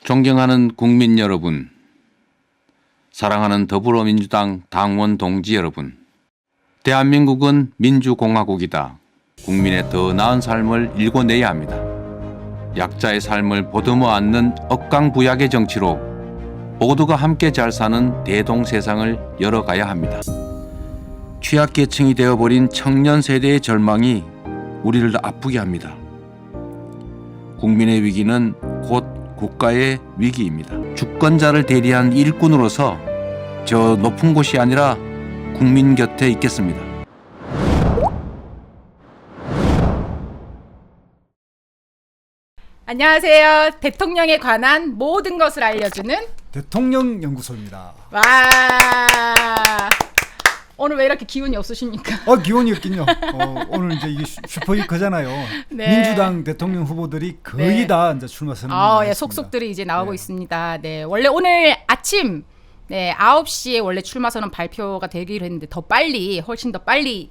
존경하는 국민 여러분, 사랑하는 더불어민주당 당원 동지 여러분, 대한민국은 민주공화국이다. 국민의 더 나은 삶을 일궈내야 합니다. 약자의 삶을 보듬어 안는 억강부약의 정치로 모두가 함께 잘 사는 대동세상을 열어가야 합니다. 취약계층이 되어버린 청년 세대의 절망이 우리를 아프게 합니다. 국민의 위기는 곧 국가의 위기입니다. 주권자를 대리한 일꾼으로서 저 높은 곳이 아니라 국민 곁에 있겠습니다. 안녕하세요. 대통령에 관한 모든 것을 알려주는 대통령 연구소입니다. 와, 오늘 왜 이렇게 기운이 없으십니까? 기운이 없긴요. 오늘 이제 이게 슈퍼위크잖아요. 네. 민주당 대통령 후보들이 거의 네. 다 이제 출마 선언을 예, 속속들이 이제 나오고 네. 있습니다. 네, 원래 오늘 아침 9시에 원래 출마 선언 발표가 되기로 했는데 훨씬 더 빨리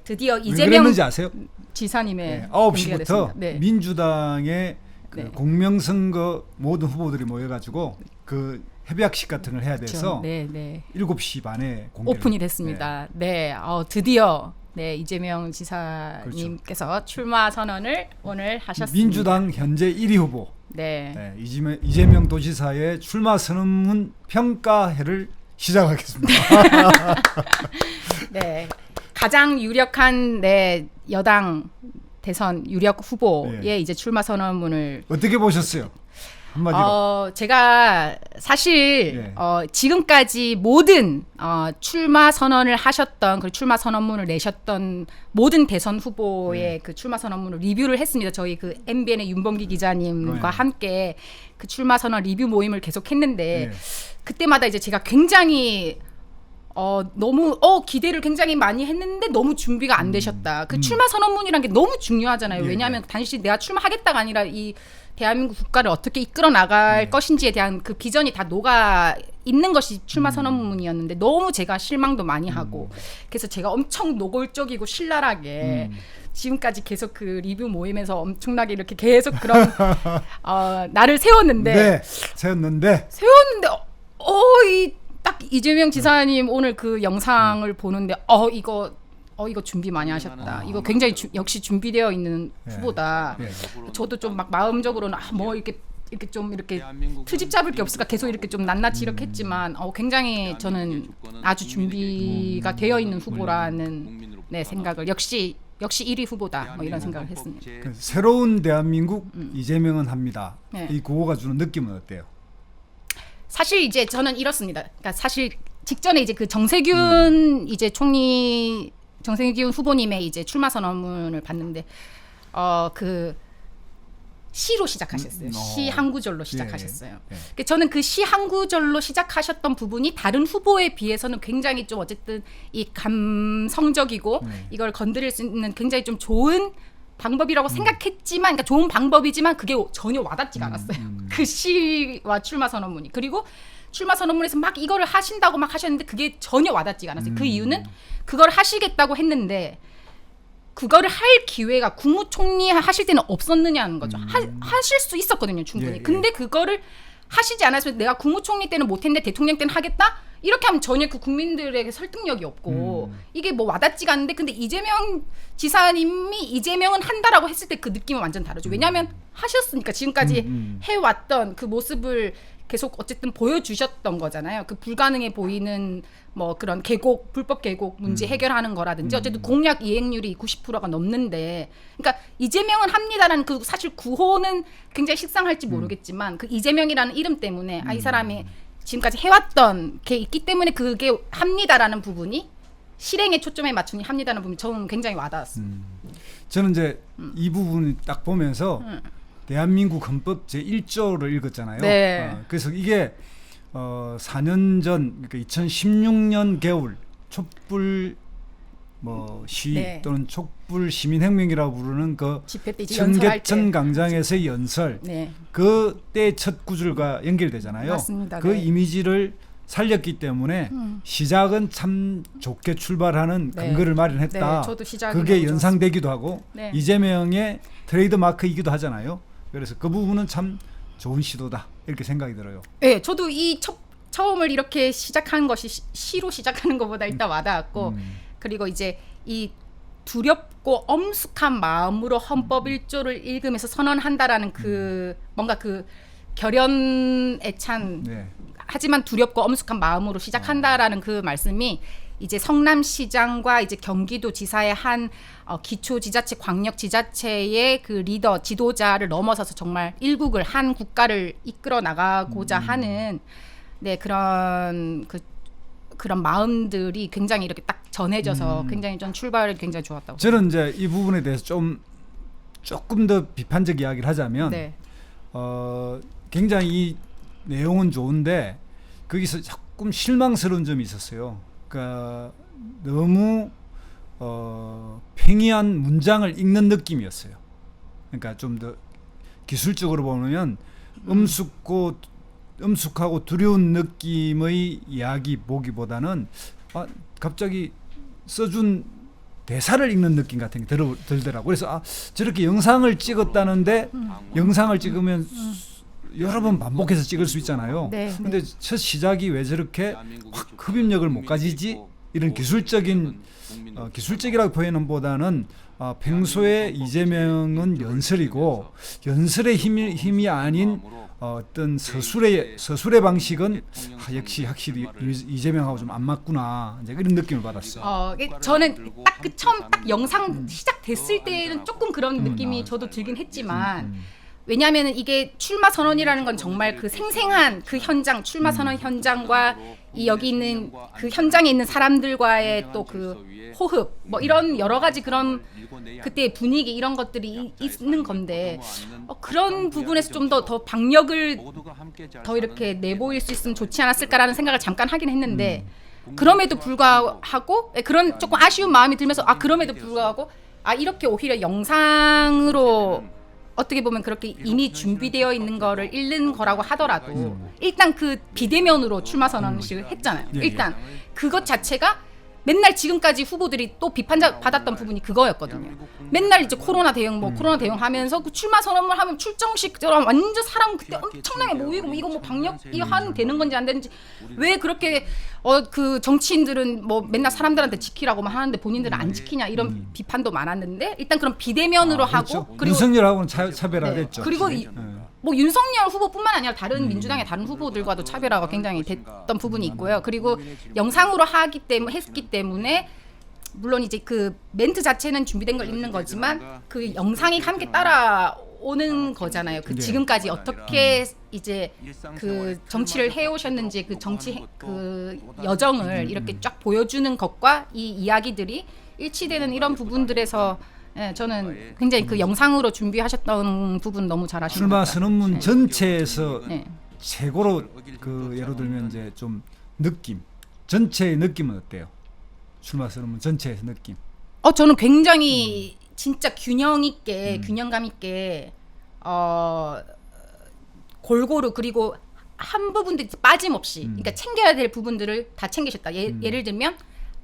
드디어 이재명 그랬는지 아세요? 지사님의 네, 공개가 9시부터 됐습니다. 네. 민주당의 그 네. 공명선거 모든 후보들이 모여가지고 그 협약식 같은 걸 해야 돼서 네. 7시 반에 공개를 오픈이 됐습니다. 드디어 이재명 지사님께서 그렇죠. 출마 선언을 오늘 하셨습니다. 민주당 현재 1위 후보 이재명 도지사의 출마 선언문 평가회를 시작하겠습니다. 네, 가장 유력한 여당 대선 유력 후보의 이제 출마 선언문을 어떻게 보셨어요? 한마디로. 제가 사실 지금까지 모든 출마 선언을 하셨던 그 출마 선언문을 내셨던 모든 대선 후보의 그 출마 선언문을 리뷰를 했습니다. 저희 그 MBN의 윤범기 기자님과 함께 그 출마 선언 리뷰 모임을 계속했는데 그때마다 이제 제가 굉장히 너무 기대를 굉장히 많이 했는데 너무 준비가 안 되셨다. 그 출마 선언문이란 게 너무 중요하잖아요. 왜냐하면 단지 내가 출마하겠다가 아니라 이 대한민국 국가를 어떻게 이끌어 나갈 것인지에 대한 그 비전이 다 녹아 있는 것이 출마 선언문이었는데 너무 제가 실망도 많이 하고 그래서 제가 엄청 노골적이고 신랄하게 지금까지 계속 그 리뷰 모임에서 엄청나게 이렇게 계속 그런 나를 세웠는데 딱 이재명 지사님 오늘 그 영상을 보는데 이거 준비 많이 하셨다. 이거 굉장히 역시 준비되어 있는 후보다. 저도 좀 막 마음적으로는 이렇게 좀 이렇게 트집 잡을 게 없을까 계속 이렇게 좀 낱낱이 이렇게 했지만 굉장히 저는 아주 준비가 되어 있는 후보라는 생각을 역시 1위 후보다 이런 생각을 했습니다. 새로운 대한민국 이재명은 합니다. 이 구호가 주는 느낌은 어때요? 사실 이제 저는 이렇습니다. 그러니까 사실 직전에 이제 그 정세균 이제 정세균 후보님의 이제 출마 선언문을 봤는데 그 시로 시작하셨어요. 시 한 구절로 시작하셨어요. 그러니까 저는 그 시 한 구절로 시작하셨던 부분이 다른 후보에 비해서는 굉장히 좀 어쨌든 이 감성적이고 이걸 건드릴 수 있는 굉장히 좀 좋은 방법이라고 생각했지만, 그러니까 좋은 방법이지만 그게 전혀 와닿지가 않았어요. 그 시와 출마 선언문이. 그리고 출마 선언문에서 막 이거를 하신다고 막 하셨는데 그게 전혀 와닿지가 않았어요. 그 이유는 그걸 하시겠다고 했는데 그거를 할 기회가 국무총리 하실 때는 없었느냐는 거죠. 하실 수 있었거든요, 충분히. 근데 그거를 하시지 않았으면 내가 국무총리 때는 못했는데 대통령 때는 하겠다? 이렇게 하면 전혀 그 국민들에게 설득력이 없고 이게 뭐 와닿지가 않는데 근데 이재명 지사님이 이재명은 한다라고 했을 때 그 느낌은 완전 다르죠. 왜냐하면 하셨으니까 지금까지 해왔던 그 모습을 계속 어쨌든 보여주셨던 거잖아요. 그 불가능해 보이는 뭐 그런 불법 계곡 문제 해결하는 거라든지 어쨌든 공약 이행률이 90%가 넘는데 그러니까 이재명은 합니다라는 그 사실 구호는 굉장히 식상할지 모르겠지만 그 이재명이라는 이름 때문에 이 사람이 지금까지 해왔던 게 있기 때문에 그게 합니다라는 부분이 실행에 초점에 맞추니 합니다라는 부분이 저는 굉장히 와닿았습니다. 저는 이제 이 부분을 딱 보면서 대한민국 헌법 제1조를 읽었잖아요. 그래서 이게 4년 전 그러니까 2016년 겨울 촛불 시위 또는 촛불 시민혁명이라고 부르는 그 집회 때 청계천 광장에서의 연설 그때 첫 구절과 연결되잖아요. 맞습니다. 그 이미지를 살렸기 때문에 시작은 참 좋게 출발하는 근거를 마련했다. 저도 시작이 그게 너무 연상되기도 하고 이재명의 트레이드 마크이기도 하잖아요. 그래서 그 부분은 참 좋은 시도다 이렇게 생각이 들어요. 네, 저도 처음을 이렇게 시작한 것이 시로 시작하는 것보다 일단 와닿았고 그리고 이제 이 두렵고 엄숙한 마음으로 헌법 1조를 읽으면서 선언한다라는 그 뭔가 그 결연에 찬 네. 하지만 두렵고 엄숙한 마음으로 시작한다라는 그 말씀이 이제 성남시장과 이제 경기도지사의 한 기초지자체 광역지자체의 그 리더 지도자를 넘어서서 정말 일국을 한 국가를 이끌어 나가고자 하는 네 그런 그런 마음들이 굉장히 이렇게 딱 전해져서 굉장히 좀 출발이 굉장히 좋았다고. 저는 이제 이 부분에 대해서 조금 더 비판적 이야기를 하자면 네. 굉장히 이 내용은 좋은데 거기서 조금 실망스러운 점이 있었어요. 그러니까 너무 팽이한 문장을 읽는 느낌이었어요. 그러니까 좀 더 기술적으로 보면 엄숙하고 두려운 느낌의 이야기 보기보다는 갑자기 써준 대사를 읽는 느낌 같은 게 들더라고요. 그래서 저렇게 영상을 찍었다는데 영상을 찍으면 여러 번 반복해서 찍을 수 있잖아요. 네. 근데 첫 시작이 왜 저렇게 확 흡입력을 못 가지지? 이런 기술적이라고 표현은 보다는 평소에 이재명은 연설이고 연설의 힘이 아닌 어떤 서술의 방식은 역시 확실히 이재명하고 좀 안 맞구나 이제 이런 느낌을 받았어요. 저는 딱 그 처음 영상 시작됐을 때는 조금 그런 느낌이 저도 들긴 했지만 왜냐하면 이게 출마 선언이라는 건 정말 그 생생한 그 현장 출마 선언 현장과 이 여기 있는 그 현장에 있는 사람들과의 또 그 호흡 뭐 이런 여러 가지 그런 그때의 분위기 이런 것들이 있는 건데 그런 부분에서 좀 더 박력을 더 이렇게 내보일 수 있으면 좋지 않았을까라는 생각을 잠깐 하긴 했는데 그럼에도 불구하고 그런 조금 아쉬운 마음이 들면서 그럼에도 불구하고 이렇게 오히려 영상으로 어떻게 보면 그렇게 이미 준비되어 있는 거를 읽는 거라고 하더라도 일단 그 비대면으로 출마 선언식을 했잖아요. 일단 그것 자체가 맨날 지금까지 후보들이 또 비판받았던 부분이 그거였거든요. 맨날 이제 코로나 대응하면서 그 출마 선언을 하면 출정식처럼 완전 사람 그때 엄청나게 모이고 이거 뭐 방역이 되는 건지 안 되는지 왜 그렇게 그 정치인들은 뭐 맨날 사람들한테 지키라고만 하는데 본인들은 안 지키냐 이런 비판도 많았는데 일단 그럼 비대면으로 하고 그리고 윤석열하고는 차별화됐죠. 그리고 뭐 윤석열 후보뿐만 아니라 다른 민주당의 다른 후보들과도 차별화가 굉장히 됐던 부분이 있고요. 그리고 영상으로 했기 때문에 물론 이제 그 멘트 자체는 준비된 걸 읽는 거지만 그 영상이 함께 따라오는 거잖아요. 그 지금까지 어떻게 이제 그 정치를 해오셨는지 그 정치 그 여정을 이렇게 쫙 보여주는 것과 이 이야기들이 일치되는 이런 부분들에서 저는 굉장히 그 영상으로 준비하셨던 부분 너무 잘하신 것 같아요. 출마 선언문 전체에서 최고로 그 예를 들면 이제 좀 전체의 느낌은 어때요? 출마 선언문 전체에서 느낌. 저는 굉장히 진짜 균형감 있게 골고루 그리고 한 부분도 빠짐없이 그러니까 챙겨야 될 부분들을 다 챙기셨다. 예를 들면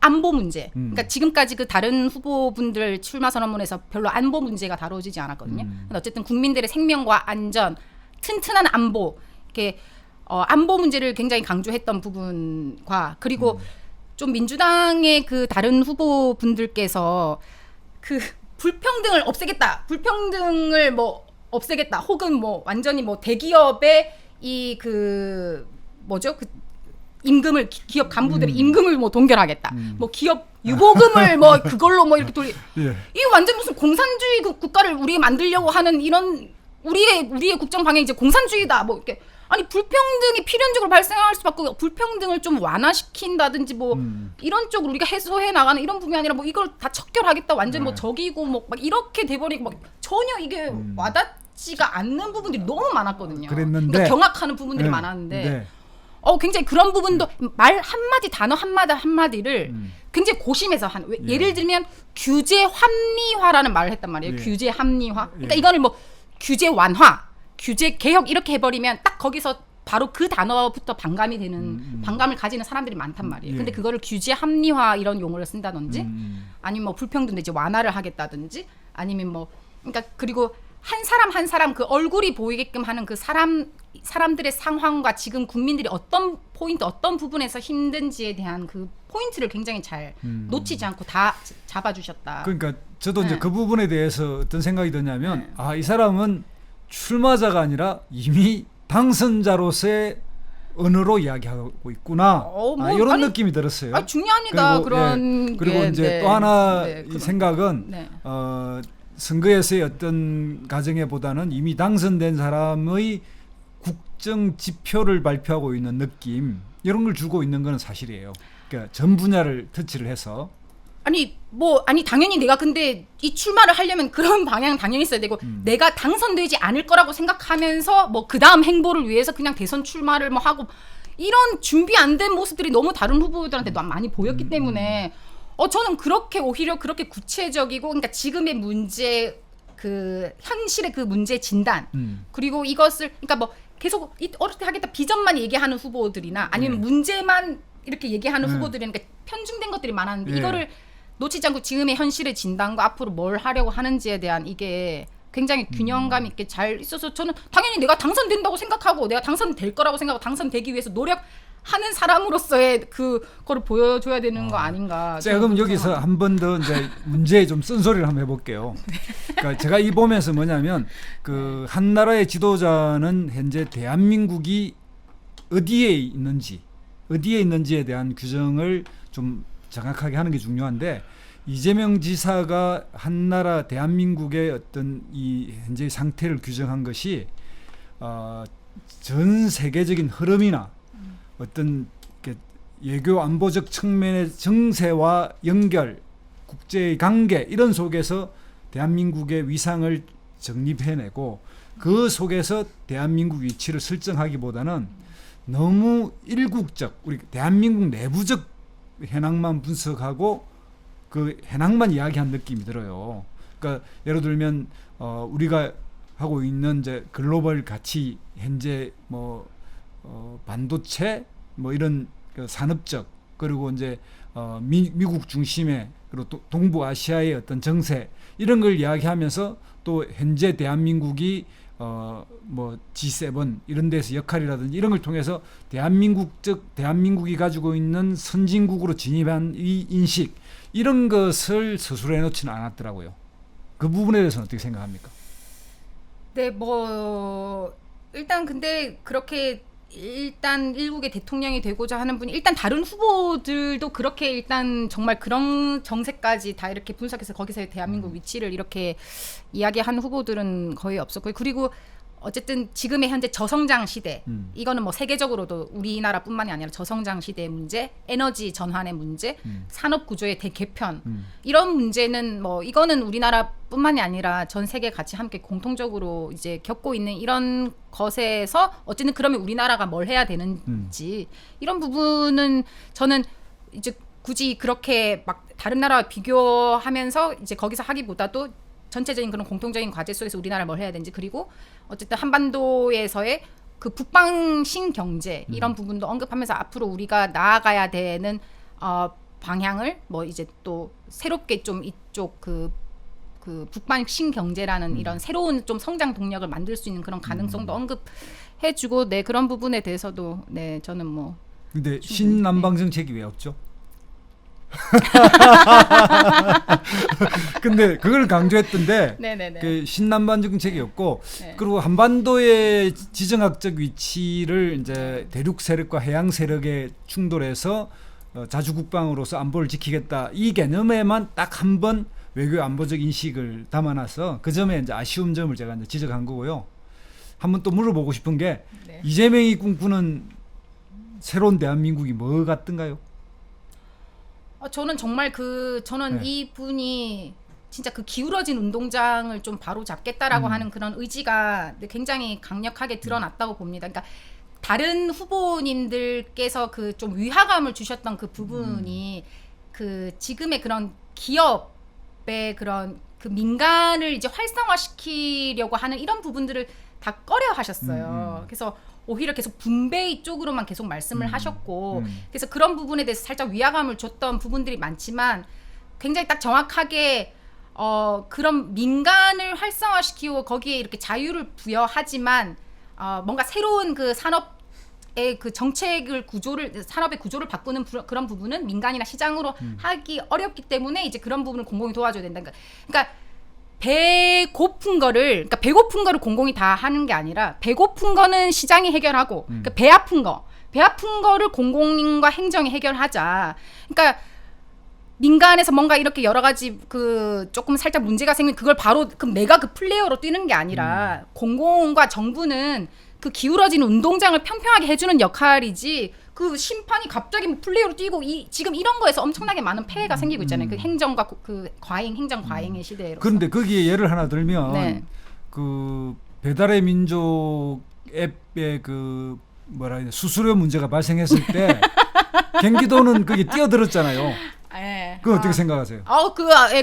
안보 문제. 그러니까 지금까지 그 다른 후보분들 출마 선언문에서 별로 안보 문제가 다뤄지지 않았거든요. 근데 어쨌든 국민들의 생명과 안전, 튼튼한 안보, 이렇게 안보 문제를 굉장히 강조했던 부분과 그리고 좀 민주당의 그 다른 후보분들께서 그 불평등을 없애겠다, 혹은 뭐 완전히 뭐 대기업의 이 그 뭐죠 그 임금을 기업 간부들의 임금을 뭐 동결하겠다. 뭐 기업 유보금을 뭐 그걸로 뭐 이렇게 이게 완전 무슨 공산주의 국가를 우리 만들려고 하는 이런 우리의 국정 방향이 이제 공산주의다. 뭐 이렇게 아니 불평등이 필연적으로 발생할 수밖에 없고 불평등을 좀 완화시킨다든지 뭐 이런 쪽으로 우리가 해소해 나가는 이런 부분이 아니라 뭐 이걸 다 척결하겠다. 완전 뭐 적이고 뭐 막 이렇게 돼버리고 막 전혀 이게 와닿지가 않는 부분들이 너무 많았거든요. 그랬는데 그러니까 경악하는 부분들이 많았는데. 굉장히 그런 부분도 말 한마디 단어 한마디를 굉장히 고심해서 예를 들면 규제 합리화라는 말을 했단 말이에요. 규제 합리화. 그러니까 이거는 뭐 규제 완화, 규제 개혁 이렇게 해버리면 딱 거기서 바로 그 단어부터 반감이 되는 반감을 가지는 사람들이 많단 말이에요. 근데 그거를 규제 합리화 이런 용어를 쓴다든지 아니면 뭐 불평등 이제 완화를 하겠다든지 아니면 뭐 그러니까 그리고 한 사람 한 사람 그 얼굴이 보이게끔 하는 그 사람들의 상황과 지금 국민들이 어떤 포인트, 어떤 부분에서 힘든지에 대한 그 포인트를 굉장히 잘 놓치지 않고 다 잡아주셨다. 그러니까 저도 이제 네. 그 부분에 대해서 어떤 생각이 드냐면 네. 아, 이 사람은 출마자가 아니라 이미 당선자로서의 언어로 이야기하고 있구나. 뭐, 이런 아니, 느낌이 들었어요. 아, 중요합니다. 그런 그리고 게, 이제 네. 또 하나 네, 이 생각은 네. 선거에서의 어떤 가정에보다는 이미 당선된 사람의 국정 지표를 발표하고 있는 느낌 이런 걸 주고 있는 건 사실이에요. 그러니까 전 분야를 터치를 해서 아니 당연히 내가 근데 이 출마를 하려면 그런 방향 당연히 있어야 되고 내가 당선되지 않을 거라고 생각하면서 뭐 그 다음 행보를 위해서 그냥 대선 출마를 뭐 하고 이런 준비 안 된 모습들이 너무 다른 후보들한테 많이 보였기 때문에 저는 그렇게 오히려 그렇게 구체적이고 그러니까 지금의 문제 그 현실의 그 문제 진단 그리고 이것을 그러니까 뭐 계속 어떻게 하겠다 비전만 얘기하는 후보들이나 아니면 문제만 이렇게 얘기하는 후보들이니까 편중된 것들이 많았는데 이거를 놓치지 않고 지금의 현실의 진단과 앞으로 뭘 하려고 하는지에 대한 이게 굉장히 균형감 있게 잘 있어서 저는 당연히 내가 당선된다고 생각하고 내가 당선될 거라고 생각하고 당선되기 위해서 노력하는 사람으로서의 그거를 보여줘야 되는 거 아닌가. 자, 그럼 여기서 한 번 더 이제 문제에 좀 쓴소리를 한번 해볼게요. 그러니까 제가 이 보면서 뭐냐면 그 한 나라의 지도자는 현재 대한민국이 어디에 있는지에 대한 규정을 좀 정확하게 하는 게 중요한데 이재명 지사가 한 나라 대한민국의 어떤 이 현재 상태를 규정한 것이 전 세계적인 흐름이나 어떤 외교 안보적 측면의 정세와 연결, 국제의 관계 이런 속에서 대한민국의 위상을 정립해내고 그 속에서 대한민국 위치를 설정하기보다는 너무 일국적, 우리 대한민국 내부적 현황만 분석하고 그 현황만 이야기한 느낌이 들어요. 그러니까 예를 들면 우리가 하고 있는 이제 글로벌 가치 현재 뭐 반도체 뭐 이런 그 산업적 그리고 이제 미국 중심의 그리고 동부 아시아의 어떤 정세 이런 걸 이야기하면서 또 현재 대한민국이 뭐 G7 이런 데서 역할이라든지 이런 걸 통해서 대한민국이 가지고 있는 선진국으로 진입한 이 인식 이런 것을 서술해 놓지는 않았더라고요. 그 부분에 대해서는 어떻게 생각합니까? 네, 뭐 일단 근데 그렇게 일단 일국의 대통령이 되고자 하는 분이 일단 다른 후보들도 그렇게 일단 정말 그런 정세까지 다 이렇게 분석해서 거기서의 대한민국 위치를 이렇게 이야기한 후보들은 거의 없었고요. 그리고 어쨌든 지금의 현재 저성장 시대 이거는 뭐 세계적으로도 우리나라뿐만이 아니라 저성장 시대의 문제, 에너지 전환의 문제, 산업 구조의 대개편 이런 문제는 뭐 이거는 우리나라뿐만이 아니라 전 세계 같이 함께 공통적으로 이제 겪고 있는 이런 것에서 어쨌든 그러면 우리나라가 뭘 해야 되는지 이런 부분은 저는 이제 굳이 그렇게 막 다른 나라와 비교하면서 이제 거기서 하기보다도 전체적인 그런 공통적인 과제 속에서 우리나라 뭘 해야 되는지 그리고 어쨌든 한반도에서의 그 북방 신경제 이런 부분도 언급하면서 앞으로 우리가 나아가야 되는 방향을 뭐 이제 또 새롭게 좀 이쪽 그 북방 신경제라는 이런 새로운 좀 성장 동력을 만들 수 있는 그런 가능성도 언급해주고 네 그런 부분에 대해서도 네 저는 뭐 근데 신남방 정책이 왜 없죠? 근데 그걸 강조했던데 네네네. 그 신남방 정책이 없고 네. 그리고 한반도의 지정학적 위치를 이제 대륙 세력과 해양 세력의 충돌에서 자주국방으로서 안보를 지키겠다 이 개념에만 딱 한 번 외교 안보적 인식을 담아놔서 그 점에 이제 아쉬운 점을 제가 이제 지적한 거고요. 한번 또 물어보고 싶은 게 네. 이재명이 꿈꾸는 새로운 대한민국이 뭐 같던가요? 저는 정말 저는 네. 이분이 진짜 그 기울어진 운동장을 좀 바로 잡겠다라고 하는 그런 의지가 굉장히 강력하게 드러났다고 봅니다. 그러니까 다른 후보님들께서 그 좀 위화감을 주셨던 그 부분이 그 지금의 그런 기업의 그런 그 민간을 이제 활성화시키려고 하는 이런 부분들을 다 꺼려 하셨어요. 그래서 오히려 계속 분배 쪽으로만 계속 말씀을 하셨고 그래서 그런 부분에 대해서 살짝 위화감을 줬던 부분들이 많지만 굉장히 딱 정확하게 그런 민간을 활성화시키고 거기에 이렇게 자유를 부여하지만 뭔가 새로운 그 산업의 그 정책을 산업의 구조를 바꾸는 그런 부분은 민간이나 시장으로 하기 어렵기 때문에 이제 그런 부분을 공공이 도와줘야 된다. 그러니까 배고픈 거를 공공이 다 하는 게 아니라 배고픈 거는 시장이 해결하고 그러니까 배 아픈 거를 공공과 행정이 해결하자. 그러니까 민간에서 뭔가 이렇게 여러 가지 그 조금 살짝 문제가 생기면 그걸 바로 내가 그 플레이어로 뛰는 게 아니라 공공과 정부는 그 기울어진 운동장을 평평하게 해주는 역할이지 그 심판이 갑자기 뭐 플레이어로 뛰고 지금 이런 거에서 엄청나게 많은 폐해가 생기고 있잖아요. 그 행정과 그 행정 과잉의 시대로. 그런데 거기에 예를 하나 들면 네. 그 배달의 민족 앱의 그 뭐라 해야 되나 수수료 문제가 발생했을 때 경기도는 거기 뛰어들었잖아요. 예. 그거 어떻게 생각하세요?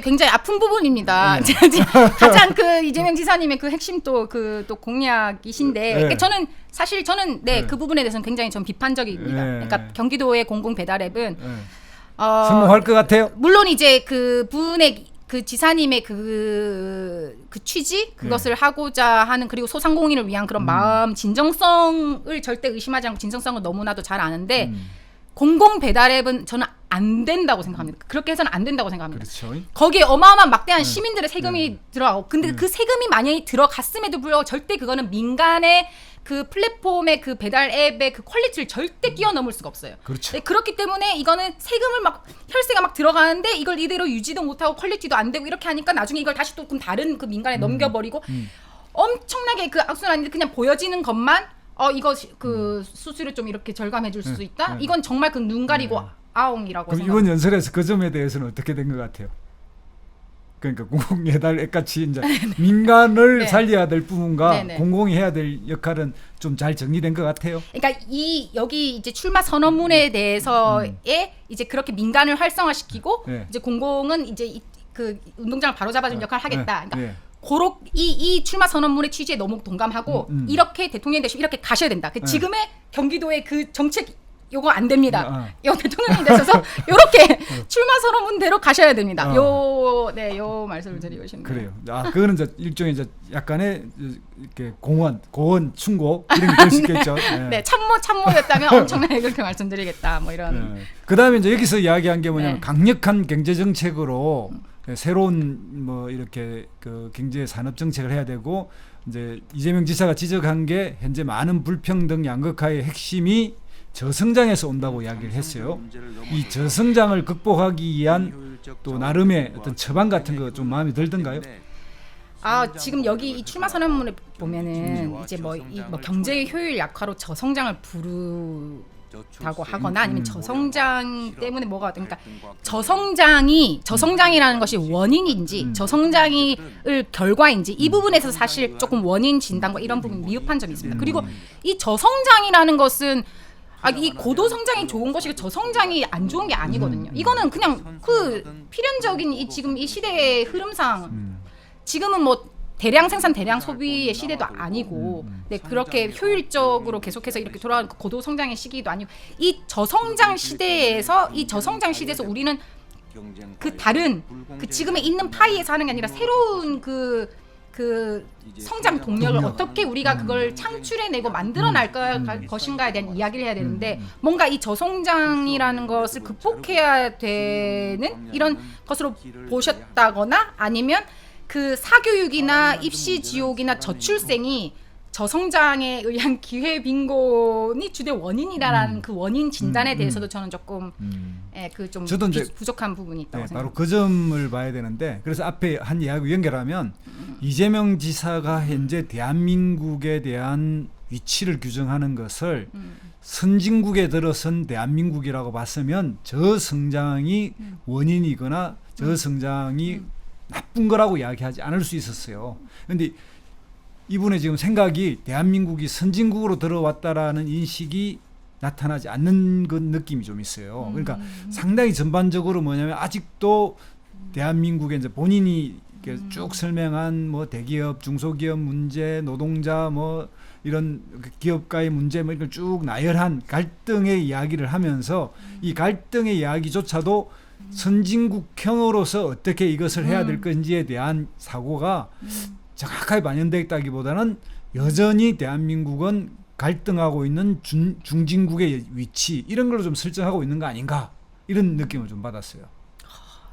굉장히 아픈 부분입니다. 네. 가장 그 이재명 지사님의 그 핵심 또 공약이신데, 네. 그러니까 저는 네. 그 부분에 대해서는 굉장히 좀 비판적입니다. 네. 그러니까 경기도의 공공 배달 앱은 네. 성공할 것 같아요? 물론 이제 그 분의 그 지사님의 그 취지 그것을 하고자 하는 그리고 소상공인을 위한 그런 마음 진정성을 절대 의심하지 않고 진정성을 너무나도 잘 아는데. 공공 배달 앱은 저는 안 된다고 생각합니다. 그렇게 해서는 안 된다고 생각합니다. 그렇죠. 거기에 어마어마한 막대한 시민들의 세금이 들어가고 근데 그 세금이 만약에 들어갔음에도 불구하고 절대 그거는 민간의 그 플랫폼의 그 배달 앱의 그 퀄리티를 절대 뛰어넘을 수가 없어요. 그렇죠. 네, 그렇기 때문에 이거는 세금을 막 혈세가 막 들어가는데 이걸 이대로 유지도 못하고 퀄리티도 안 되고 이렇게 하니까 나중에 이걸 다시 또 그럼 다른 그 민간에 넘겨버리고 엄청나게 그 악순환인데 그냥 보여지는 것만 이거 그 수수료 좀 이렇게 절감해 줄 수 있다? 이건 정말 그 눈 가리고 아웅이라고 그럼 생각합니다. 이번 연설에서 그 점에 대해서는 어떻게 된 것 같아요? 그러니까 공공배달 앱같이 이제 민간을 네. 살려야 될 부분과 네, 네. 공공이 해야 될 역할은 좀 잘 정리된 것 같아요. 그러니까 여기 이제 출마 선언문에 대해서의 이제 그렇게 민간을 활성화시키고 네. 이제 공공은 이제 그 운동장을 바로잡아주는 역할을 하겠다. 그러니까 네. 이 출마 선언문의 취지에 너무 동감하고 이렇게 대통령이 되시면 이렇게 가셔야 된다. 지금의 경기도의 그 정책 요거 안 됩니다. 요 대통령이 되셔서 요렇게 출마 선언문대로 가셔야 됩니다. 요 말씀을 드리고 싶네요. 그래요. 그거는 이제 일종의 이제 약간의 이렇게 고원 충고 이런 게 될 수 있겠죠. 네, 참모였다면 엄청나게 그렇게 말씀드리겠다. 뭐 이런. 네. 그다음에 이제 여기서 이야기한 게 뭐냐면 네. 강력한 경제 정책으로 새로운 뭐 이렇게 그 경제 산업 정책을 해야 되고 이제 이재명 지사가 지적한 게 현재 많은 불평등 양극화의 핵심이 저성장에서 온다고 이야기를 했어요. 이 저성장을 극복하기 위한 또 나름의 어떤 처방 같은 거 좀 마음에 들던가요? 지금 여기 이 출마 선언문에 보면은 이제 뭐 경제의 효율 약화로 저성장을 부르다고 하거나 아니면 저성장 때문에 뭐가 그러니까 저성장이라는 것이 원인인지 저성장을 결과인지 이 부분에서 사실 조금 원인 진단과 이런 부분 미흡한 점이 있습니다. 그리고 이 저성장이라는 것은 이 고도 성장이 좋은 것이고 저성장이 안 좋은 게 아니거든요. 이거는 그냥 그 필연적인 지금 이 시대의 흐름상 지금은 뭐 대량 생산 대량 소비의 시대도 아니고 그렇게 효율적으로 계속해서 이렇게 돌아가는 고도 성장의 시기도 아니고 이 저성장 시대에서 우리는 그 다른 그 지금에 있는 파이에서 하는 게 아니라 새로운 그 성장 동력을 어떻게 우리가 그걸 창출해내고 만들어낼 것인가에 대한 이야기를 해야 되는데 뭔가 이 저성장이라는 것을 극복해야 되는 이런 것으로 보셨다거나 아니면 그 사교육이나 입시 지옥이나 저출생이 저성장에 의한 기회 빈곤이 주된 원인이라는 그 원인 진단에 대해서도 저는 조금 좀 부족한 부분이 있다고 생각합니다. 바로 그 점을 봐야 되는데 그래서 앞에 한 이야기 연결하면 이재명 지사가 현재 대한민국에 대한 위치를 규정하는 것을 선진국에 들어선 대한민국이라고 봤으면 저성장이 원인이거나 저성장이 나쁜 거라고 이야기하지 않을 수 있었어요. 그런데 이분의 지금 생각이 대한민국이 선진국으로 들어왔다라는 인식이 나타나지 않는 그 느낌이 좀 있어요. 그러니까 상당히 전반적으로 뭐냐면 아직도 대한민국에 이제 본인이 이렇게 쭉 설명한 뭐 대기업, 중소기업 문제, 노동자 뭐 이런 기업가의 문제 뭐 이걸 쭉 나열한 갈등의 이야기를 하면서 이 갈등의 이야기조차도 선진국형으로서 어떻게 이것을 해야 될 건지에 대한 사고가 정확하게 반영되어 있다기보다는 여전히 대한민국은 갈등하고 있는 중진국의 위치 이런 걸로 좀 설정하고 있는 거 아닌가 이런 느낌을 좀 받았어요.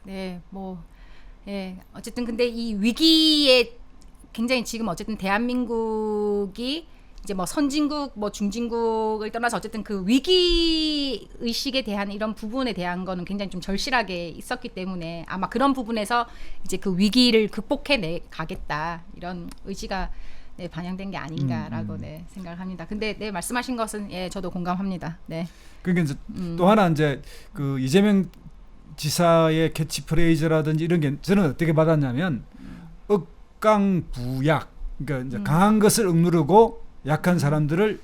네, 뭐, 예, 어쨌든 근데 이 위기에 굉장히 지금 어쨌든 대한민국이 이제 뭐 선진국, 뭐 중진국을 떠나서 어쨌든 그 위기 의식에 대한 이런 부분에 대한 거는 굉장히 좀 절실하게 있었기 때문에 아마 그런 부분에서 이제 그 위기를 극복해 내 가겠다 이런 의지가 네, 반영된 게 아닌가라고 네, 생각을 합니다. 근데 네, 말씀하신 것은 예, 저도 공감합니다. 네. 그러니까 이제 또 하나 이제 그 이재명 지사의 캐치프레이즈라든지 이런 게 저는 어떻게 받았냐면 억강부약 그러니까 이제 강한 것을 억누르고 약한 사람들을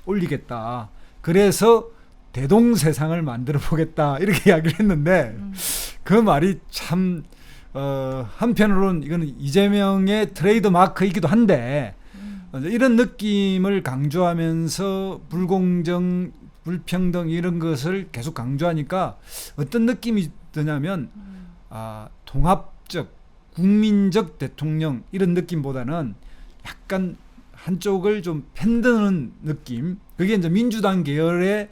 올리겠다. 그래서 대동세상을 만들어 보겠다 이렇게 이야기를 했는데 그 말이 참 한편으로는 이거는 이재명의 트레이드 마크이기도 한데 이런 느낌을 강조하면서 불공정, 불평등 이런 것을 계속 강조하니까 어떤 느낌이 드냐면 통합적, 국민적 대통령 이런 느낌보다는 약간 한쪽을 좀 편드는 느낌. 그게 이제 민주당 계열의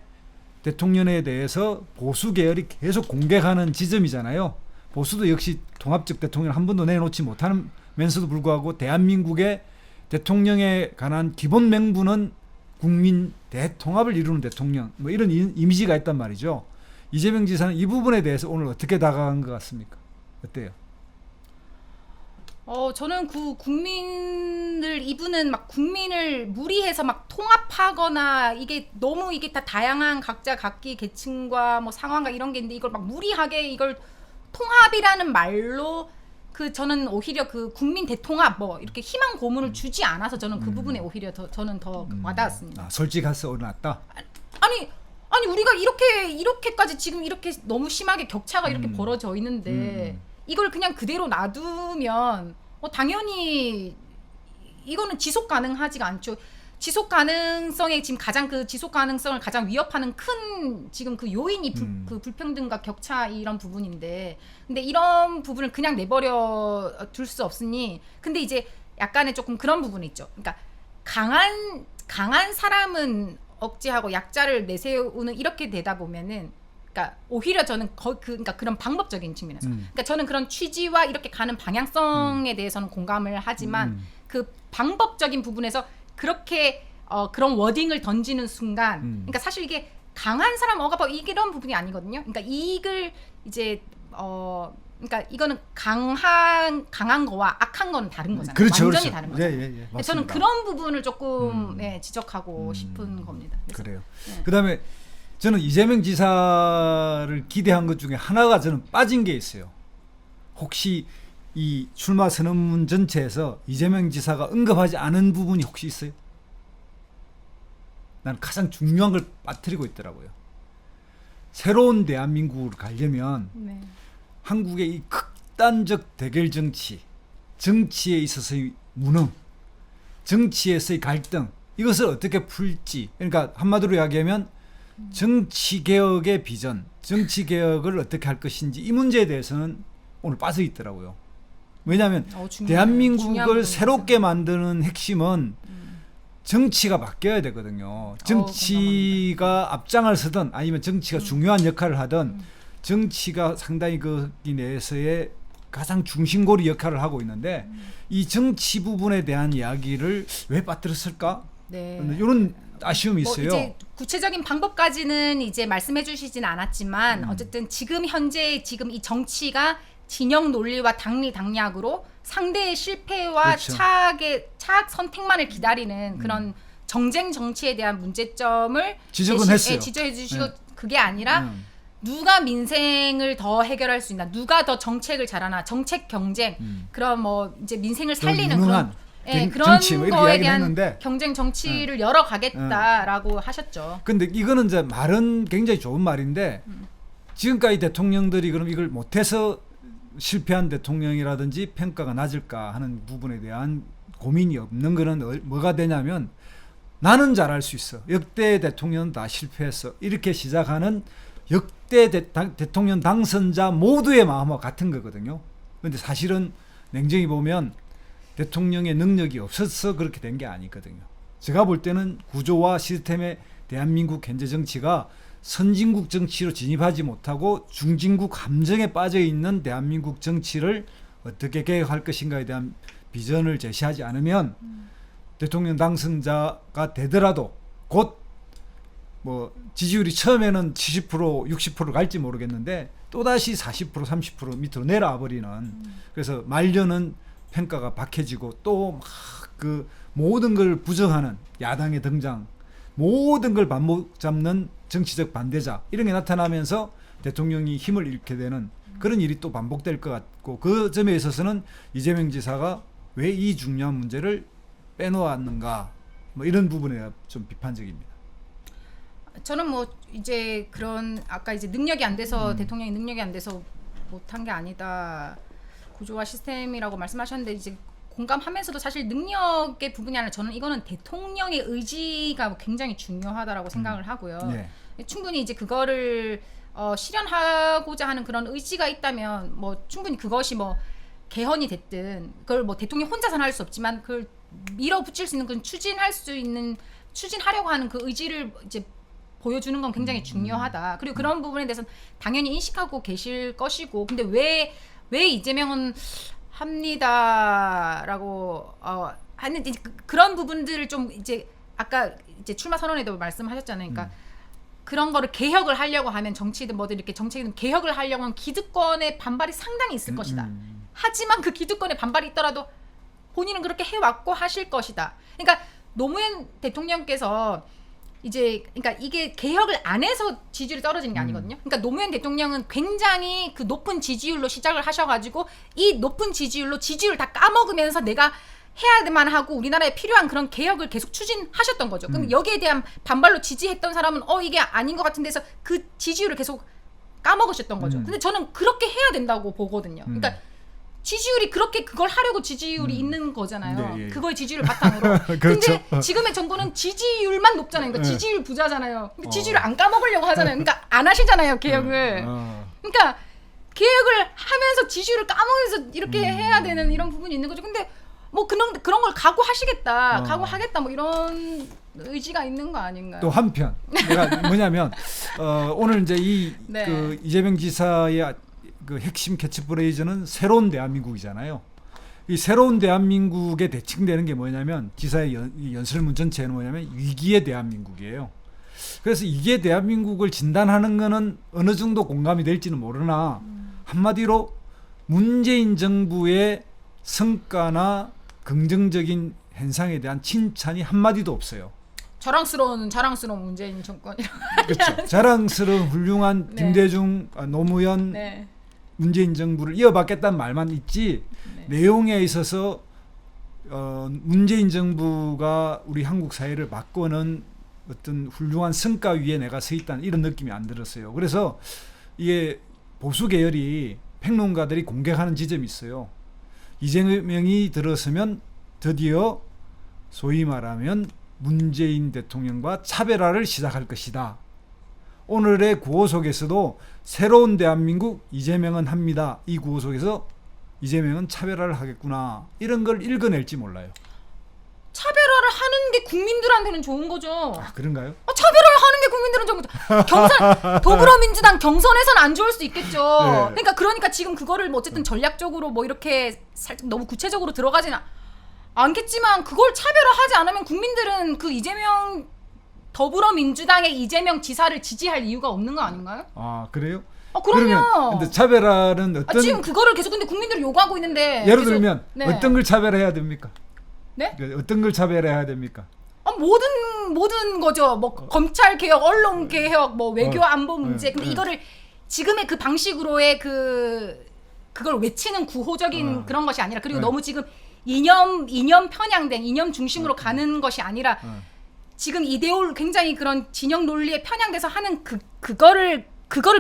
대통령에 대해서 보수 계열이 계속 공격하는 지점이잖아요. 보수도 역시 통합적 대통령 한 번도 내놓지 못하면서도 불구하고 대한민국의 대통령에 관한 기본 명분은 국민 대통합을 이루는 대통령 뭐 이런 이미지가 있단 말이죠. 이재명 지사는 이 부분에 대해서 오늘 어떻게 다가간 것 같습니까? 어때요? 저는 그 국민들 이분은 막 국민을 무리해서 막 통합하거나 이게 너무 이게 다 다양한 각자 각기 계층과 뭐 상황과 이런 게 있는데 이걸 막 무리하게 이걸 통합이라는 말로 그 저는 오히려 그 국민 대통합 뭐 이렇게 희망 고문을 주지 않아서 저는 그 부분에 오히려 저는 더 와닿았습니다. 솔직해서 올랐다. 아니 우리가 이렇게까지 지금 이렇게 너무 심하게 격차가 이렇게 벌어져 있는데 이걸 그냥 그대로 놔두면 당연히 이거는 지속 가능하지가 않죠. 지속 가능성에 지금 가장 그 지속 가능성을 가장 위협하는 큰 지금 그 요인이 그 불평등과 격차 이런 부분인데 근데 이런 부분을 그냥 내버려 둘 수 없으니 근데 이제 약간의 조금 그런 부분이 있죠. 그러니까 강한 사람은 억제하고 약자를 내세우는 이렇게 되다 보면은 그러니까 오히려 저는 그러니까 그런 방법적인 측면에서 그러니까 저는 그런 취지와 이렇게 가는 방향성에 대해서는 공감을 하지만 그 방법적인 부분에서 그렇게 그런 워딩을 던지는 순간 그러니까 사실 이게 강한 사람 억압하고 이런 부분이 아니거든요. 그러니까 이익을 이제 그러니까 이거는 강한 거와 악한 거는 다른 거잖아요. 그렇죠, 완전히 그렇죠. 다른 거잖아요. 맞습니다. 저는 그런 부분을 조금 지적하고 싶은 겁니다. 그래요. 네. 그다음에 저는 이재명 지사를 기대한 것 중에 하나가 저는 빠진 게 있어요. 혹시 이 출마 선언문 전체에서 이재명 지사가 언급하지 않은 부분이 혹시 있어요? 난 가장 중요한 걸 빠뜨리고 있더라고요. 새로운 대한민국으로 가려면 네. 한국의 이 극단적 대결 정치에 있어서의 무능, 정치에서의 갈등 이것을 어떻게 풀지. 그러니까 한마디로 이야기하면 정치개혁의 비전, 정치개혁을 어떻게 할 것인지 이 문제에 대해서는 오늘 빠져 있더라고요. 왜냐하면 대한민국을 새롭게 만드는 핵심은 정치가 바뀌어야 되거든요. 정치가 앞장을 서든 아니면 정치가 중요한 역할을 하든 정치가 상당히 거기 내에서의 가장 중심고리 역할을 하고 있는데 이 정치 부분에 대한 이야기를 왜 빠뜨렸을까? 네. 이런 아쉬움이 뭐 있어요. 이제 구체적인 방법까지는 이제 말씀해주시진 않았지만 어쨌든 지금 현재 지금 이 정치가 진영 논리와 당리당략으로 상대의 실패와 그렇죠. 차악 선택만을 기다리는 그런 정쟁 정치에 대한 문제점을 지적은 했어요. 지적해 주시고 네. 그게 아니라 누가 민생을 더 해결할 수 있나, 누가 더 정책을 잘하나, 정책 경쟁 그런 뭐 이제 민생을 살리는 그런 그런 정치 뭐 이렇게 거에 이야기를 대한 했는데 경쟁 정치를 열어가겠다라고 하셨죠. 근데 이거는 이제 말은 굉장히 좋은 말인데 지금까지 대통령들이 그럼 이걸 못해서 실패한 대통령이라든지 평가가 낮을까 하는 부분에 대한 고민이 없는 거는 뭐가 되냐면 나는 잘할 수 있어. 역대 대통령은 다 실패했어. 이렇게 시작하는 역대 대통령 당선자 모두의 마음과 같은 거거든요. 그런데 사실은 냉정히 보면 대통령의 능력이 없어서 그렇게 된 게 아니거든요. 제가 볼 때는 구조와 시스템의 대한민국 현재 정치가 선진국 정치로 진입하지 못하고 중진국 함정에 빠져 있는 대한민국 정치를 어떻게 개혁할 것인가에 대한 비전을 제시하지 않으면 대통령 당선자가 되더라도 곧 뭐 지지율이 처음에는 70% 60% 갈지 모르겠는데 또다시 40% 30% 밑으로 내려와 버리는 그래서 말년은 평가가 박해지고 또 막 그 모든 걸 부정하는 야당의 등장 모든 걸 반복 잡는 정치적 반대자 이런 게 나타나면서 대통령이 힘을 잃게 되는 그런 일이 또 반복될 것 같고 그 점에 있어서는 이재명 지사가 왜 이 중요한 문제를 빼놓았는가 뭐 이런 부분에 좀 비판적입니다. 저는 뭐 이제 그런 아까 이제 능력이 안 돼서 대통령이 능력이 안 돼서 못한 게 아니다 구조와 시스템이라고 말씀하셨는데 이제 공감하면서도 사실 능력의 부분이 아니라 저는 이거는 대통령의 의지가 굉장히 중요하다라고 생각을 하고요. 네. 충분히 이제 그거를 실현하고자 하는 그런 의지가 있다면 뭐 충분히 그것이 뭐 개헌이 됐든 그걸 뭐 대통령 혼자서는 할 수 없지만 그걸 밀어붙일 수 있는 그 추진하려고 하는 그 의지를 이제 보여주는 건 굉장히 중요하다. 그리고 그런 부분에 대해서는 당연히 인식하고 계실 것이고 근데 왜 이재명은 합니다라고 하는 이제 그런 부분들을 좀 이제 아까 이제 출마 선언에도 말씀하셨잖아요. 그러니까 그런 거를 개혁을 하려고 하면 정치든 뭐든 이렇게 정책이든 개혁을 하려고 하면 기득권의 반발이 상당히 있을 것이다. 하지만 그 기득권의 반발이 있더라도 본인은 그렇게 해왔고 하실 것이다. 그러니까 노무현 대통령께서 이제 그러니까 이게 개혁을 안 해서 지지율이 떨어지는 게 아니거든요. 그러니까 노무현 대통령은 굉장히 그 높은 지지율로 시작을 하셔가지고 이 높은 지지율로 지지율 다 까먹으면서 내가 해야만 하고 우리나라에 필요한 그런 개혁을 계속 추진하셨던 거죠. 그럼 여기에 대한 반발로 지지했던 사람은 이게 아닌 것 같은데 해서 그 지지율을 계속 까먹으셨던 거죠. 근데 저는 그렇게 해야 된다고 보거든요. 그러니까 지지율이 그렇게 그걸 하려고 지지율이 있는 거잖아요. 네, 예. 그거의 지지율을 바탕으로. 그렇죠. 근데 지금의 정부는 지지율만 높잖아요. 그러니까 네. 지지율 부자잖아요. 근데 지지율을 안 까먹으려고 하잖아요. 그러니까 안 하시잖아요, 개혁을. 그러니까 개혁을 하면서 지지율을 까먹으면서 이렇게 해야 되는 이런 부분이 있는 거죠. 근데 뭐 그런 걸 각오하시겠다, 각오하겠다 뭐 이런 의지가 있는 거 아닌가요? 또 한편 내가 뭐냐면 오늘 이제 네. 그 이재명 지사의 그 핵심 캐치프레이즈는 새로운 대한민국이잖아요. 이 새로운 대한민국에 대칭되는 게 뭐냐면 지사의 연설문 전체는 뭐냐면 위기의 대한민국이에요. 그래서 이게 대한민국을 진단하는 거는 어느 정도 공감이 될지는 모르나 한마디로 문재인 정부의 성과나 긍정적인 현상에 대한 칭찬이 한마디도 없어요. 자랑스러운 문재인 정권. 그렇죠. 자랑스러운 훌륭한 네. 김대중, 노무현, 네. 문재인 정부를 이어받겠다는 말만 있지 내용에 있어서 문재인 정부가 우리 한국 사회를 바꾸는 어떤 훌륭한 성과 위에 내가 서 있다는 이런 느낌이 안 들었어요. 그래서 이게 보수 계열이 평론가들이 공격하는 지점이 있어요. 이재명이 들어서면 드디어 소위 말하면 문재인 대통령과 차별화를 시작할 것이다. 오늘의 구호 속에서도 새로운 대한민국 이재명은 합니다. 이 구호 속에서 이재명은 차별화를 하겠구나. 이런 걸 읽어낼지 몰라요. 차별화를 하는 게 국민들한테는 좋은 거죠. 아, 그런가요? 차별화를 하는 게 국민들은 좋은 거죠. 경선 더불어민주당 경선에선 안 좋을 수 있겠죠. 네. 그러니까 지금 그거를 뭐 어쨌든 전략적으로 뭐 이렇게 살짝 너무 구체적으로 들어가지는 않겠지만 그걸 차별화하지 않으면 국민들은 그 이재명 더불어민주당의 이재명 지사를 지지할 이유가 없는 거 아닌가요? 아, 그래요? 그럼요. 그러면 근데 차별화는 어떤 지금 그거를 계속 근데 국민들이 요구하고 있는데 예를 계속, 들면 네. 어떤 걸 차별해야 됩니까? 네? 어떤 걸 차별해야 됩니까? 모든 거죠. 뭐 검찰 개혁, 언론 개혁, 뭐 외교 안보 문제. 근데 네. 이거를 지금의 그 방식으로의 그걸 외치는 구호적인 그런 것이 아니라 그리고 너무 지금 이념 편향된 이념 중심으로 가는 것이 아니라 지금 굉장히 그런 진영 논리에 편향돼서 하는 그거를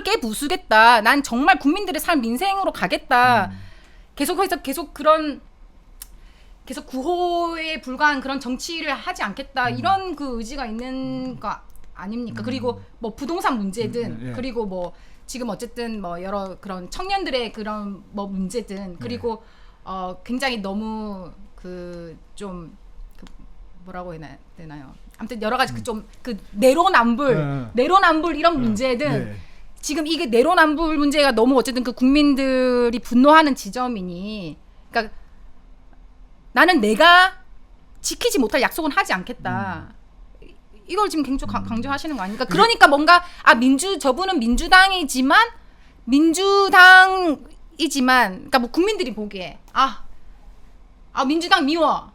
깨부수겠다. 난 정말 국민들의 삶 민생으로 가겠다. 계속 구호에 불과한 그런 정치를 하지 않겠다. 이런 그 의지가 있는 거 아닙니까? 그리고 뭐 부동산 문제든 예. 그리고 뭐 지금 어쨌든 뭐 여러 그런 청년들의 그런 뭐 문제든 그리고 굉장히 너무 그 좀 뭐라고 해야 되나요? 아무튼 여러 가지 그 좀 그 내로남불 이런 문제든 네. 지금 이게 내로남불 문제가 너무 어쨌든 그 국민들이 분노하는 지점이니 그러니까 나는 내가 지키지 못할 약속은 하지 않겠다. 이걸 지금 굉장히 강조하시는 거 아닙니까? 그러니까 뭔가 저분은 민주당이지만 그러니까 뭐 국민들이 보기에 민주당 미워.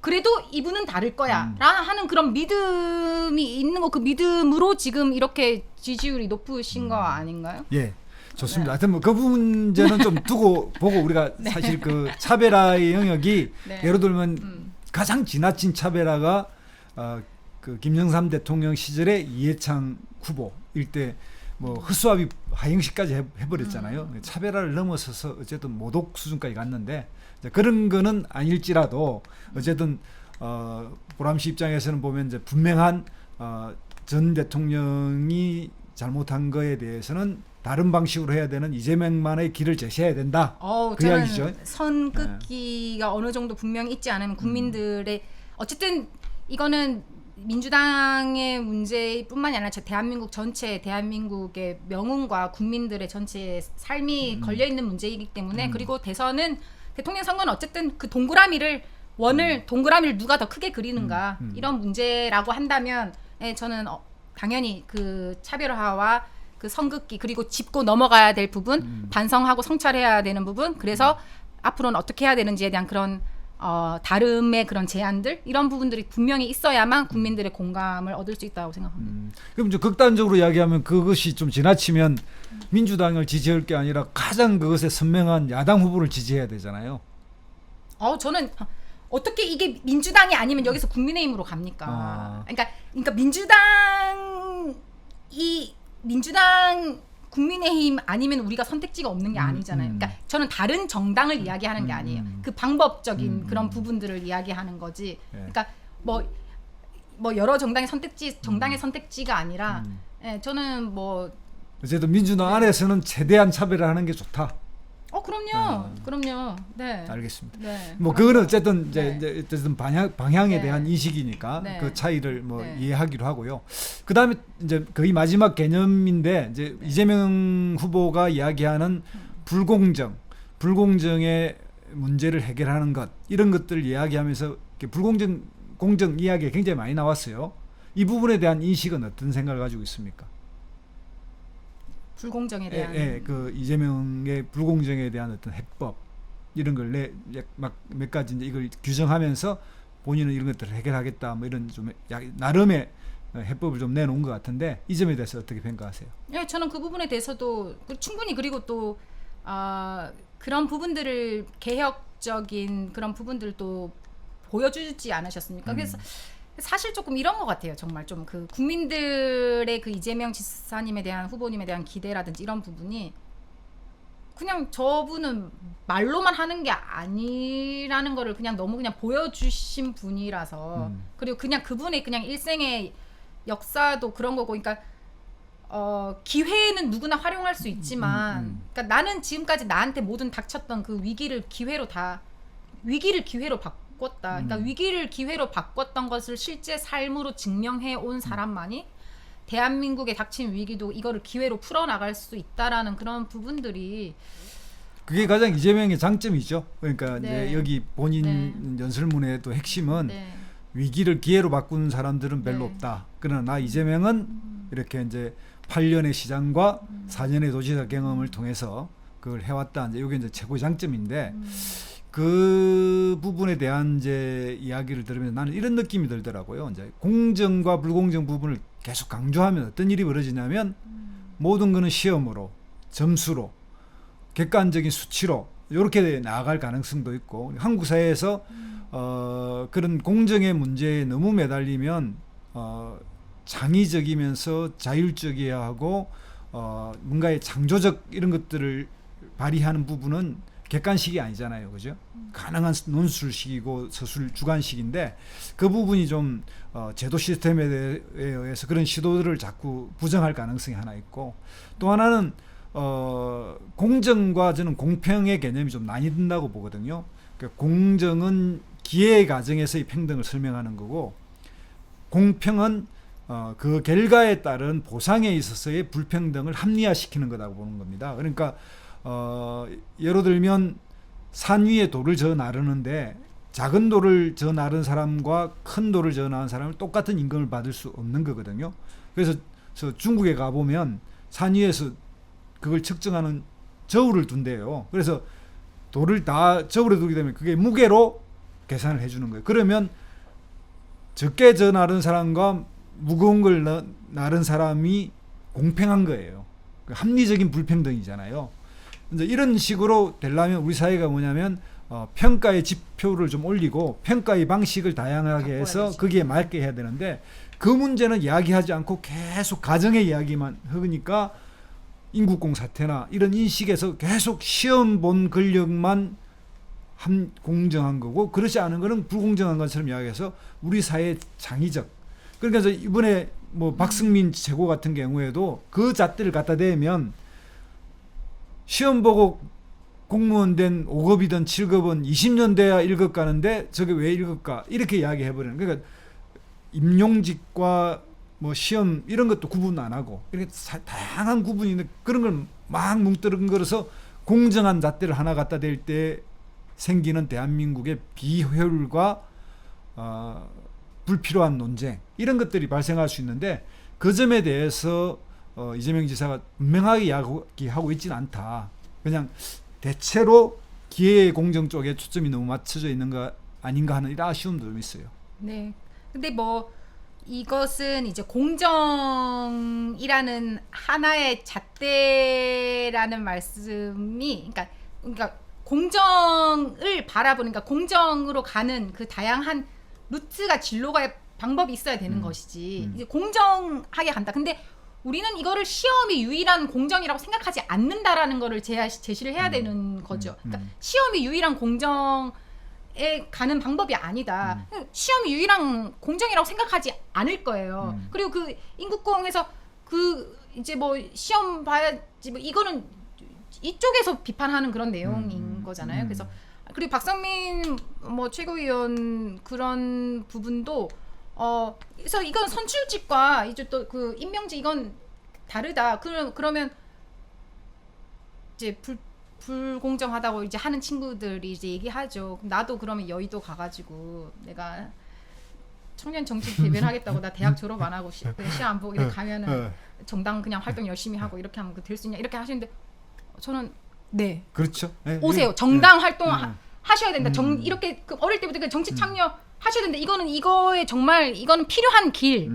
그래도 이분은 다를 거야. 라 하는 그런 믿음이 있는 거 그 믿음으로 지금 이렇게 지지율이 높으신 거 아닌가요? 예. 좋습니다. 하여튼 뭐 그 문제는 좀 두고 보고 우리가 사실 그 차별화의 영역이 네. 예를 들면 가장 지나친 차별화가 그 김영삼 대통령 시절에 이해창 후보일 때 뭐 허수아비 하행시까지 해버렸잖아요. 차별화를 넘어서서 어쨌든 모독 수준까지 갔는데 그런 거는 아닐지라도 어쨌든 보람 씨 입장에서는 보면 이제 분명한 전 대통령이 잘못한 거에 대해서는 다른 방식으로 해야 되는 이재명만의 길을 제시해야 된다. 그 저는 이야기죠. 선긋기가 어느 정도 분명히 있지 않으면 국민들의 어쨌든 이거는 민주당의 문제뿐만이 아니라 대한민국 전체 대한민국의 명운과 국민들의 전체의 삶이 걸려 있는 문제이기 때문에 그리고 대선은 대통령 선거는 어쨌든 그 동그라미를 누가 더 크게 그리는가 이런 문제라고 한다면 저는 당연히 그 차별화와 그 선긋기 그리고 짚고 넘어가야 될 부분 반성하고 성찰해야 되는 부분 그래서 앞으로는 어떻게 해야 되는지에 대한 그런 다름의 그런 제안들 이런 부분들이 분명히 있어야만 국민들의 공감을 얻을 수 있다고 생각합니다. 그럼 좀 극단적으로 이야기하면 그것이 좀 지나치면 민주당을 지지할 게 아니라 가장 그것에 선명한 야당 후보를 지지해야 되잖아요. 저는 어떻게 이게 민주당이 아니면 여기서 국민의힘으로 갑니까? 그러니까 민주당 국민의힘 아니면 우리가 선택지가 없는 게 아니잖아요. 그러니까 저는 다른 정당을 이야기하는 게 아니에요. 그 방법적인 그런 부분들을 이야기하는 거지. 그러니까 뭐 여러 정당의 선택지가 아니라 저는 뭐 어쨌든 민주당 안에서는 최대한 차별을 하는 게 좋다. 그럼요. 네. 알겠습니다. 네. 뭐 그거는 어쨌든 네. 이제 어쨌든 방향에 네. 대한 인식이니까 네. 그 차이를 뭐 네. 이해하기로 하고요. 그다음에 이제 거의 마지막 개념인데 이제 이재명 후보가 이야기하는 불공정의 문제를 해결하는 것 이런 것들을 이야기하면서 이렇게 공정 이야기가 굉장히 많이 나왔어요. 이 부분에 대한 인식은 어떤 생각을 가지고 있습니까? 불공정에 대한 그 이재명의 불공정에 대한 어떤 해법 이런 걸 몇 가지 이제 이걸 규정하면서 본인은 이런 것들을 해결하겠다 뭐 이런 좀 나름의 해법을 좀 내놓은 것 같은데 이 점에 대해서 어떻게 평가하세요? 예, 저는 그 부분에 대해서도 충분히 그리고 또 그런 부분들을 개혁적인 그런 부분들도 보여주지 않으셨습니까? 그래서 사실 조금 이런 것 같아요. 정말 좀 그 국민들의 그 이재명 지사님에 대한 후보님에 대한 기대라든지 이런 부분이 그냥 저분은 말로만 하는 게 아니라는 거를 그냥 너무 그냥 보여주신 분이라서 그리고 그냥 그분의 그냥 일생의 역사도 그런 거고 그러니까 기회는 누구나 활용할 수 있지만 그러니까 나는 지금까지 나한테 모든 닥쳤던 그 위기를 기회로 바꿨다. 그러니까 위기를 기회로 바꿨던 것을 실제 삶으로 증명해 온 사람만이 대한민국에 닥친 위기도 이거를 기회로 풀어나갈 수 있다라는 그런 부분들이 그게 가장 이재명의 장점이죠. 그러니까 네. 이제 여기 본인 연설문에도 핵심은 네. 위기를 기회로 바꾸는 사람들은 별로 네. 없다. 그러나 나 이재명은 이렇게 이제 8년의 시장과 4년의 도지사 경험을 통해서 그걸 해왔다. 이제 이게 이제 최고의 장점인데 그 부분에 대한 이제 이야기를 들으면 나는 이런 느낌이 들더라고요. 이제 공정과 불공정 부분을 계속 강조하면 어떤 일이 벌어지냐면 모든 거는 시험으로, 점수로, 객관적인 수치로 이렇게 나아갈 가능성도 있고 한국 사회에서 그런 공정의 문제에 너무 매달리면 창의적이면서 자율적이어야 하고 뭔가의 창조적 이런 것들을 발휘하는 부분은 객관식이 아니잖아요, 그죠? 가능한 논술식이고 서술 주관식인데 그 부분이 좀 제도 시스템에 의해서 그런 시도들을 자꾸 부정할 가능성이 하나 있고, 또 하나는 공정과 저는 공평의 개념이 좀 나뉜다고 보거든요. 그러니까 공정은 기회 과정에서의 평등을 설명하는 거고, 공평은 그 결과에 따른 보상에 있어서의 불평등을 합리화시키는 거라고 보는 겁니다. 그러니까 예로 들면 산 위에 돌을 저 나르는데 작은 돌을 저 나른 사람과 큰 돌을 저 나른 사람은 똑같은 임금을 받을 수 없는 거거든요. 그래서 중국에 가보면 산 위에서 그걸 측정하는 저울을 둔대요. 그래서 돌을 다 저울에 두게 되면 그게 무게로 계산을 해주는 거예요. 그러면 적게 저 나른 사람과 무거운 걸 나른 사람이 공평한 거예요. 합리적인 불평등이잖아요. 이제 이런 식으로 되려면 우리 사회가 뭐냐면 평가의 지표를 좀 올리고 평가의 방식을 다양하게 해서 거기에 맞게 해야 되는데, 그 문제는 이야기하지 않고 계속 가정의 이야기만 하니까 인국공 사태나 이런 인식에서 계속 시험 본 권력만 공정한 거고, 그렇지 않은 거는 불공정한 것처럼 이야기해서 우리 사회의 창의적, 그러니까 이번에 뭐 박승민 최고 같은 경우에도 그 잣대를 갖다 대면 시험 보고 공무원 된 5급이든 7급은 20년 돼야 1급 가는데 저게 왜 1급 가, 이렇게 이야기해 버리는. 그러니까 임용직과 뭐 시험 이런 것도 구분 안 하고 이렇게 다양한 구분이 있는 그런 걸 막 뭉뚱그려서 공정한 잣대를 하나 갖다 댈 때 생기는 대한민국의 비효율과 불필요한 논쟁, 이런 것들이 발생할 수 있는데, 그 점에 대해서 이재명 지사가 분명하게 이야기하고 있지는 않다. 그냥 대체로 기회 공정 쪽에 초점이 너무 맞춰져 있는 거 아닌가 하는 이런 아쉬움도 좀 있어요. 네. 근데 뭐 이것은 이제 공정이라는 하나의 잣대라는 말씀이, 그러니까 공정을 바라보는, 그러니까 공정으로 가는 그 다양한 루트가 진로가 방법이 있어야 되는 것이지. 이제 공정하게 간다. 근데 우리는 이거를 시험이 유일한 공정이라고 생각하지 않는다라는 거를 제시를 해야 되는 거죠. 그러니까 시험이 유일한 공정에 가는 방법이 아니다. 시험이 유일한 공정이라고 생각하지 않을 거예요. 그리고 그 인국공에서 그 이제 뭐 시험 봐야지 뭐 이거는 이쪽에서 비판하는 그런 내용인 거잖아요. 그래서 그리고 박상민 뭐 최고위원 그런 부분도 그래서 이건 선출직과 이제 또 그 임명직 이건 다르다. 그러면 이제 불공정하다고 이제 하는 친구들이 이제 얘기하죠. 나도 그러면 여의도 가가지고 내가 청년 정치 대변하겠다고 나 대학 졸업 안 하고 시험 안 보고 이렇게 가면은 정당 그냥 활동 열심히 하고 이렇게 하면 될 수 있냐 이렇게 하시는데, 저는 네. 그렇죠. 네, 오세요. 정당 활동 하셔야 된다. 이렇게 그 어릴 때부터 정치 참여 하셔야 된다. 이거에 정말 이거는 필요한 길.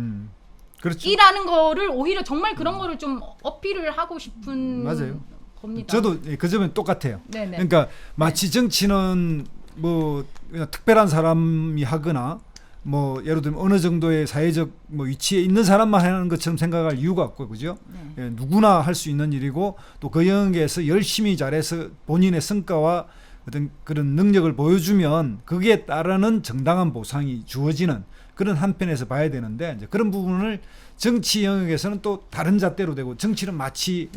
그렇죠. 이라는 거를 오히려 정말 그런 거를 좀 어필을 하고 싶은 맞아요. 겁니다. 저도 그 점은 똑같아요. 네네. 그러니까 마치 정치는 뭐 그냥 특별한 사람이 하거나 뭐 예를 들면 어느 정도의 사회적 뭐 위치에 있는 사람만 하는 것처럼 생각할 이유가 없고, 그죠? 예, 누구나 할 수 있는 일이고, 또 그 영역에서 열심히 잘해서 본인의 성과와 어떤 그런 능력을 보여주면 거기에 따르는 정당한 보상이 주어지는 그런 한편에서 봐야 되는데, 이제 그런 부분을 정치 영역에서는 또 다른 잣대로 되고, 정치는 마치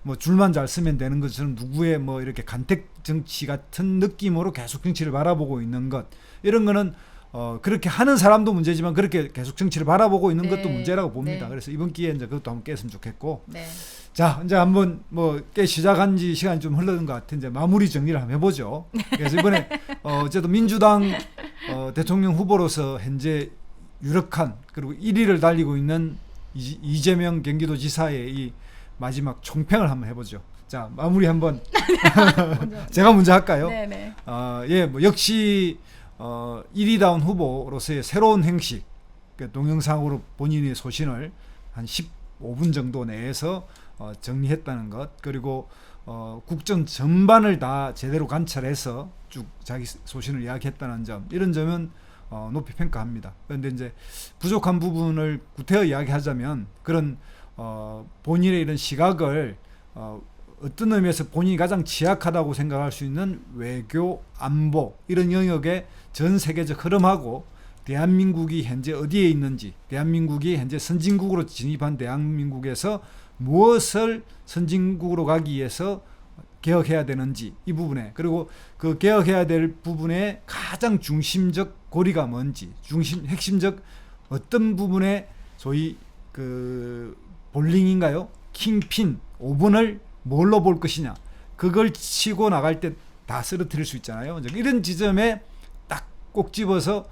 뭐 줄만 잘 쓰면 되는 것처럼 누구의 뭐 이렇게 간택 정치 같은 느낌으로 계속 정치를 바라보고 있는 것, 이런 거는 그렇게 하는 사람도 문제지만 그렇게 계속 정치를 바라보고 있는 것도 문제라고 봅니다. 그래서 이번 기회에 이제 그것도 한번 깼으면 좋겠고. 자, 이제 한번 뭐 깨 시작한 지 시간이 좀 흘러든 것 같은데 마무리 정리를 한번 해보죠. 그래서 이번에 어쨌든 민주당 대통령 후보로서 현재 유력한 그리고 1위를 달리고 있는 이재명 경기도지사의 이 마지막 총평을 한번 해보죠. 자, 마무리 한번 제가 먼저 할까요? 네네. 예, 뭐 역시 1위다운 후보로서의 새로운 행식, 그러니까 동영상으로 본인의 소신을 한 15분 정도 내에서 정리했다는 것, 그리고 국정 전반을 다 제대로 관찰해서 쭉 자기 소신을 이야기했다는 점, 이런 점은 높이 평가합니다. 그런데 이제 부족한 부분을 구태여 이야기하자면, 그런 본인의 이런 시각을 어떤 의미에서 본인이 가장 취약하다고 생각할 수 있는 외교, 안보 이런 영역의 전 세계적 흐름하고 대한민국이 현재 어디에 있는지, 대한민국이 현재 선진국으로 진입한 대한민국에서 무엇을 선진국으로 가기 위해서 개혁해야 되는지 이 부분에, 그리고 그 개혁해야 될 부분의 가장 중심적 고리가 뭔지, 핵심적 어떤 부분에 소위 그 볼링인가요? 킹핀 5번을 뭘로 볼 것이냐, 그걸 치고 나갈 때 다 쓰러뜨릴 수 있잖아요. 이런 지점에 딱 꼭 집어서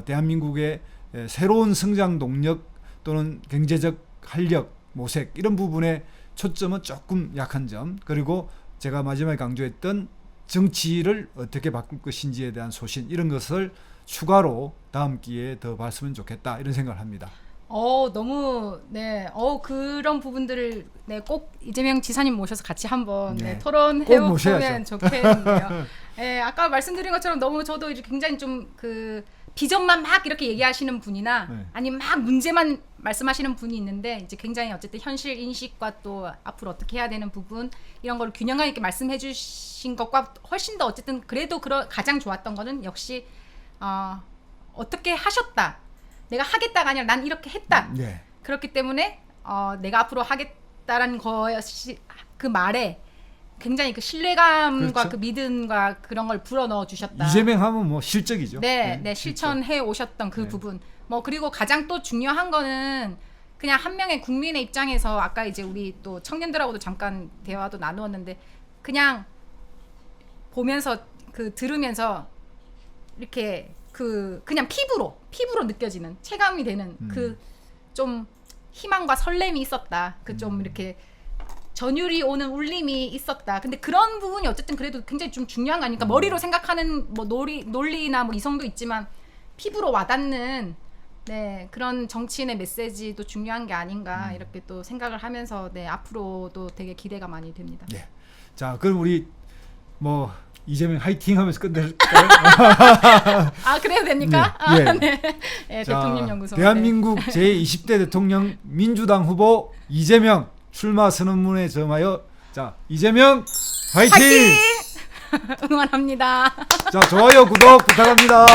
대한민국의 새로운 성장 동력 또는 경제적 활력, 모색 이런 부분에 초점은 조금 약한 점, 그리고 제가 마지막에 강조했던 정치를 어떻게 바꿀 것인지에 대한 소신, 이런 것을 추가로 다음 기회에 더 봤으면 좋겠다, 이런 생각을 합니다. 너무 네, 그런 부분들을 네, 꼭 이재명 지사님 모셔서 같이 한번 네. 네, 토론해 꼭 모셔야죠. 보면 좋겠네요. 네, 아까 말씀드린 것처럼 너무 저도 이제 굉장히 좀 그 비전만 막 이렇게 얘기하시는 분이나 네. 아니면 막 문제만 말씀하시는 분이 있는데 이제 굉장히 어쨌든 현실 인식과 또 앞으로 어떻게 해야 되는 부분 이런 걸 균형감 있게 말씀해 주신 것과 훨씬 더 어쨌든 그래도 가장 좋았던 거는 역시 어떻게 하셨다. 내가 하겠다가 아니라 난 이렇게 했다. 네. 그렇기 때문에 내가 앞으로 하겠다라는 것이 그 말에 굉장히 그 신뢰감과 그렇죠. 그 믿음과 그런 걸 불어넣어 주셨다. 이재명 하면 뭐 실적이죠. 네, 네, 실천해 오셨던 그 네. 부분. 뭐 그리고 가장 또 중요한 거는 그냥 한 명의 국민의 입장에서 아까 이제 우리 또 청년들하고도 잠깐 대화도 나누었는데 그냥 보면서 그 들으면서 이렇게 그냥 피부로 느껴지는 체감이 되는 그 좀 희망과 설렘이 있었다. 그 좀 이렇게 전율이 오는 울림이 있었다. 근데 그런 부분이 어쨌든 그래도 굉장히 좀 중요한 거 아닙니까? 머리로 생각하는 뭐 논리나 뭐 이성도 있지만 피부로 와닿는 네, 그런 정치인의 메시지도 중요한 게 아닌가 이렇게 또 생각을 하면서 네, 앞으로도 되게 기대가 많이 됩니다. 예. 자, 그럼 우리 뭐 이재명 화이팅 하면서 끝낼까요? 아, 그래도 됩니까? 네, 예. 아, 네. 네, 자, 대통령 연구소. 대한민국 제20대 대통령 민주당 후보 이재명 출마 선언문에 점하여 자, 이재명 화이팅! 응원합니다. 자, 좋아요, 구독 부탁합니다.